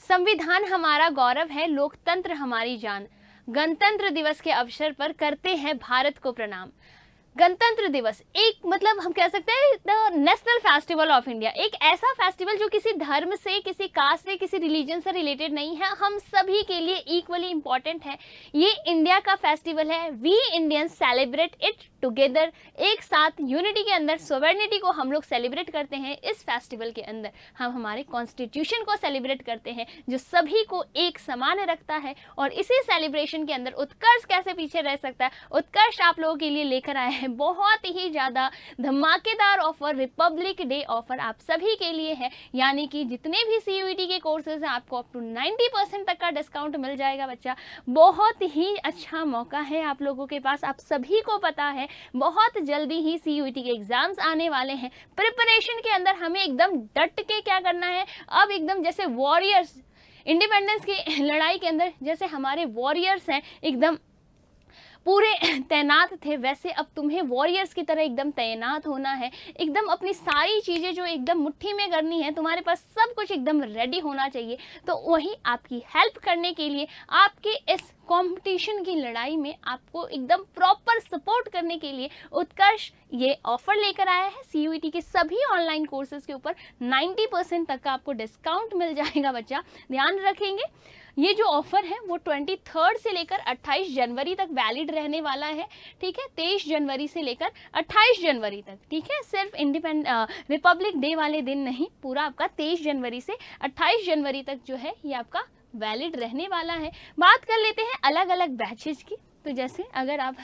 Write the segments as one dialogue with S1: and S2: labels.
S1: संविधान हमारा गौरव है, लोकतंत्र हमारी जान। गणतंत्र दिवस के अवसर पर करते हैं भारत को प्रणाम। गणतंत्र दिवस एक मतलब हम कह सकते हैं the national festival of India, एक ऐसा फेस्टिवल जो किसी धर्म से, किसी कास्ट से, किसी रिलीजन से रिलेटेड नहीं है, हम सभी के लिए इक्वली इम्पॉर्टेंट है। ये इंडिया का फेस्टिवल है। We Indians celebrate it together, एक साथ यूनिटी के अंदर सोवर्निटी को हम लोग सेलिब्रेट करते हैं। इस फेस्टिवल के अंदर हम हमारे कॉन्स्टिट्यूशन को सेलिब्रेट करते हैं जो सभी को एक समान रखता है। और इसी सेलिब्रेशन के अंदर उत्कर्ष कैसे पीछे रह सकता है, उत्कर्ष आप लोगों के लिए लेकर आए हैं बहुत ही ज़्यादा धमाकेदार ऑफर, रिपब्लिक डे ऑफर आप सभी के लिए है। यानी कि जितने भी CUET के कोर्सेज हैं आपको अप टू 90% तक का डिस्काउंट मिल जाएगा बच्चा। बहुत ही अच्छा मौका है आप लोगों के पास, आप सभी को पता है बहुत जल्दी ही CUET के एग्जाम्स आने वाले हैं। प्रिपरेशन के अंदर हमें एकदम डट के क्या करना है, अब एकदम जैसे वॉरियर्स इंडिपेंडेंस की लड़ाई के अंदर जैसे हमारे वॉरियर्स हैं एकदम पूरे तैनात थे, वैसे अब तुम्हें वॉरियर्स की तरह एकदम तैनात होना है। एकदम अपनी सारी चीज़ें जो एकदम मुट्ठी में करनी है, तुम्हारे पास सब कुछ एकदम रेडी होना चाहिए। तो वही आपकी हेल्प करने के लिए, आपके इस कंपटीशन की लड़ाई में आपको एकदम प्रॉपर सपोर्ट करने के लिए उत्कर्ष ये ऑफर लेकर आया है। CUET के सभी ऑनलाइन कोर्सेज के ऊपर 90% तक का आपको डिस्काउंट मिल जाएगा बच्चा। ध्यान रखेंगे ये जो ऑफर है वो 23 से लेकर 28 जनवरी तक वैलिड रहने वाला है। ठीक है, 23 जनवरी से लेकर 28 जनवरी तक। ठीक है, सिर्फ रिपब्लिक डे वाले दिन नहीं, पूरा आपका 23 जनवरी से 28 जनवरी तक जो है ये आपका वैलिड रहने वाला है। बात कर लेते हैं अलग अलग बैचेज की। तो जैसे अगर आप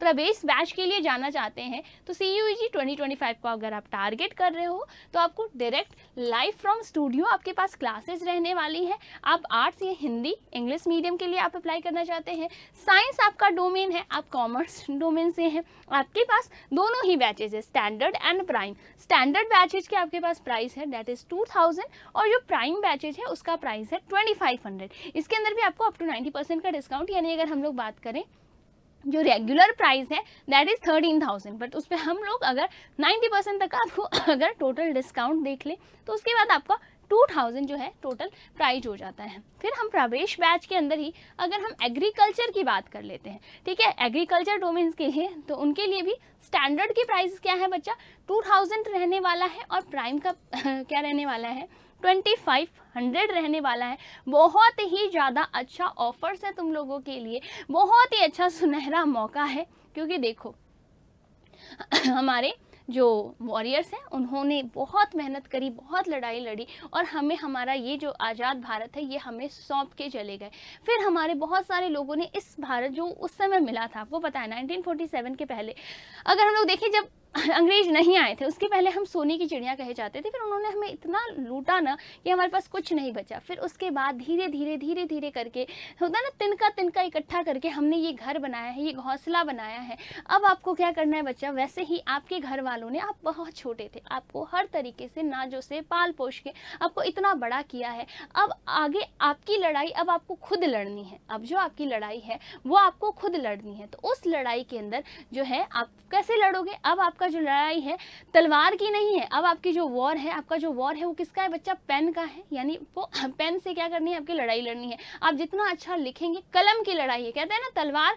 S1: प्रवेश बैच के लिए जाना चाहते हैं तो CUET 2025 को अगर आप टारगेट कर रहे हो तो आपको डायरेक्ट लाइव फ्रॉम स्टूडियो आपके पास क्लासेस रहने वाली है। आप आर्ट्स या हिंदी इंग्लिश मीडियम के लिए आप अप्लाई करना चाहते हैं, साइंस आपका डोमेन है, आप कॉमर्स डोमेन से हैं, आपके पास दोनों ही बैचेज है, standard and prime. Standard batches के आपके पास प्राइस है दैट इज 2000 और जो प्राइम बैचेज है उसका प्राइस है 2500। इसके अंदर भी आपको अप टू 90% का डिस्काउंट, यानी अगर हम लोग बात करें जो रेगुलर प्राइस है दैट इज़ 13,000, बट उस पर हम लोग अगर 90% तक आपको अगर टोटल डिस्काउंट देख लें तो उसके बाद आपका 2000 जो है टोटल प्राइस हो जाता है। फिर हम प्रवेश बैच के अंदर ही अगर हम एग्रीकल्चर की बात कर लेते हैं, ठीक है, एग्रीकल्चर डोमेन्स के लिए तो उनके लिए भी स्टैंडर्ड की प्राइस क्या है बच्चा, 2000 रहने वाला है और प्राइम का क्या रहने वाला है, 2500 रहने वाला है। बहुत ही ज़्यादा अच्छा ऑफर्स है तुम लोगों के लिए, बहुत ही अच्छा सुनहरा मौका है। क्योंकि देखो हमारे जो वॉरियर्स हैं उन्होंने बहुत मेहनत करी, बहुत लड़ाई लड़ी और हमें हमारा ये जो आज़ाद भारत है ये हमें सौंप के चले गए। फिर हमारे बहुत सारे लोगों ने इस भारत जो उस समय मिला था, आपको पता है 1947 के पहले अगर हम लोग देखें, जब अंग्रेज नहीं आए थे उसके पहले हम सोने की चिड़िया कहे जाते थे। फिर उन्होंने हमें इतना लूटा ना कि हमारे पास कुछ नहीं बचा। फिर उसके बाद धीरे धीरे करके होता ना, तिनका तिनका इकट्ठा करके हमने ये घर बनाया है, ये घोंसला बनाया है। अब आपको क्या करना है बच्चा, वैसे ही आपके घर वालों ने, आप बहुत छोटे थे, आपको हर तरीके से नाजों से पाल पोष के आपको इतना बड़ा किया है। अब आगे आपकी लड़ाई अब आपको खुद लड़नी है। अब जो आपकी लड़ाई है वो आपको खुद लड़नी है। तो उस लड़ाई के अंदर जो है आप कैसे लड़ोगे, अब आपका जो लड़ाई है तलवार की नहीं है, अब आपकी जो वॉर है, आपका जो वॉर है वो किसका है बच्चा, पेन का है। यानी वो पेन से क्या करनी है, आपकी लड़ाई लड़नी है। आप जितना अच्छा लिखेंगे, कलम की लड़ाई है, कहते हैं ना तलवार,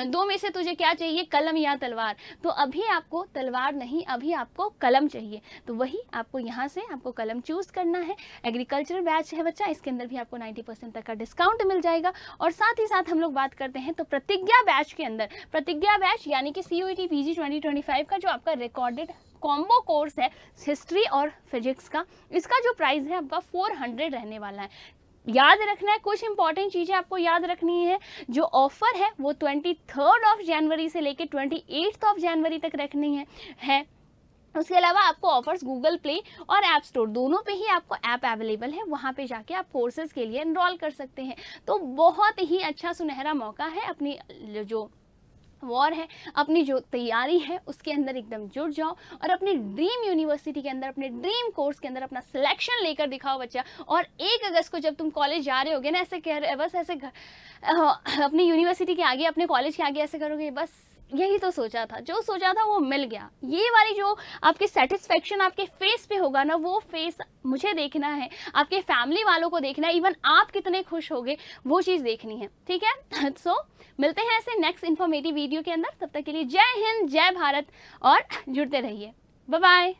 S1: दो में से तुझे क्या चाहिए, कलम या तलवार। तो अभी आपको तलवार नहीं, अभी आपको कलम चाहिए। तो वही आपको यहाँ से आपको कलम चूज करना है। एग्रीकल्चर बैच है बच्चा, इसके अंदर भी आपको 90% तक का डिस्काउंट मिल जाएगा। और साथ ही साथ हम लोग बात करते हैं तो प्रतिज्ञा बैच के अंदर, प्रतिज्ञा बैच यानी कि CUET PG 2025 का जो आपका रिकॉर्डेड कॉम्बो कोर्स है हिस्ट्री और फिजिक्स का, इसका जो प्राइस है आपका 400 रहने वाला है। याद रखना है, कुछ इंपॉर्टेंट चीज़ें आपको याद रखनी है। जो ऑफर है वो 23 जनवरी से लेकर 28 जनवरी तक रखनी है। उसके अलावा आपको ऑफर्स गूगल प्ले और ऐप स्टोर दोनों पे ही आपको ऐप अवेलेबल है, वहाँ पे जाके आप कोर्सेज के लिए एनरोल कर सकते हैं। तो बहुत ही अच्छा सुनहरा मौका है, अपनी जो वॉर है, अपनी जो तैयारी है उसके अंदर एकदम जुट जाओ और अपनी ड्रीम यूनिवर्सिटी के अंदर, अपने ड्रीम कोर्स के अंदर अपना सिलेक्शन लेकर दिखाओ बच्चा। और 1 अगस्त को जब तुम कॉलेज जा रहे होगे ना, ऐसे कह रहे बस ऐसे अपनी यूनिवर्सिटी के आगे, अपने कॉलेज के आगे ऐसे करोगे, बस यही तो सोचा था, जो सोचा था वो मिल गया। ये वाली जो आपकी सेटिस्फेक्शन आपके फेस पे होगा ना, वो फेस मुझे देखना है, आपके फैमिली वालों को देखना है, इवन आप कितने खुश होगे वो चीज़ देखनी है, ठीक है। सो मिलते हैं ऐसे नेक्स्ट इन्फॉर्मेटिव वीडियो के अंदर। तब तक के लिए जय हिंद, जय भारत और जुड़ते रहिए। Bye bye.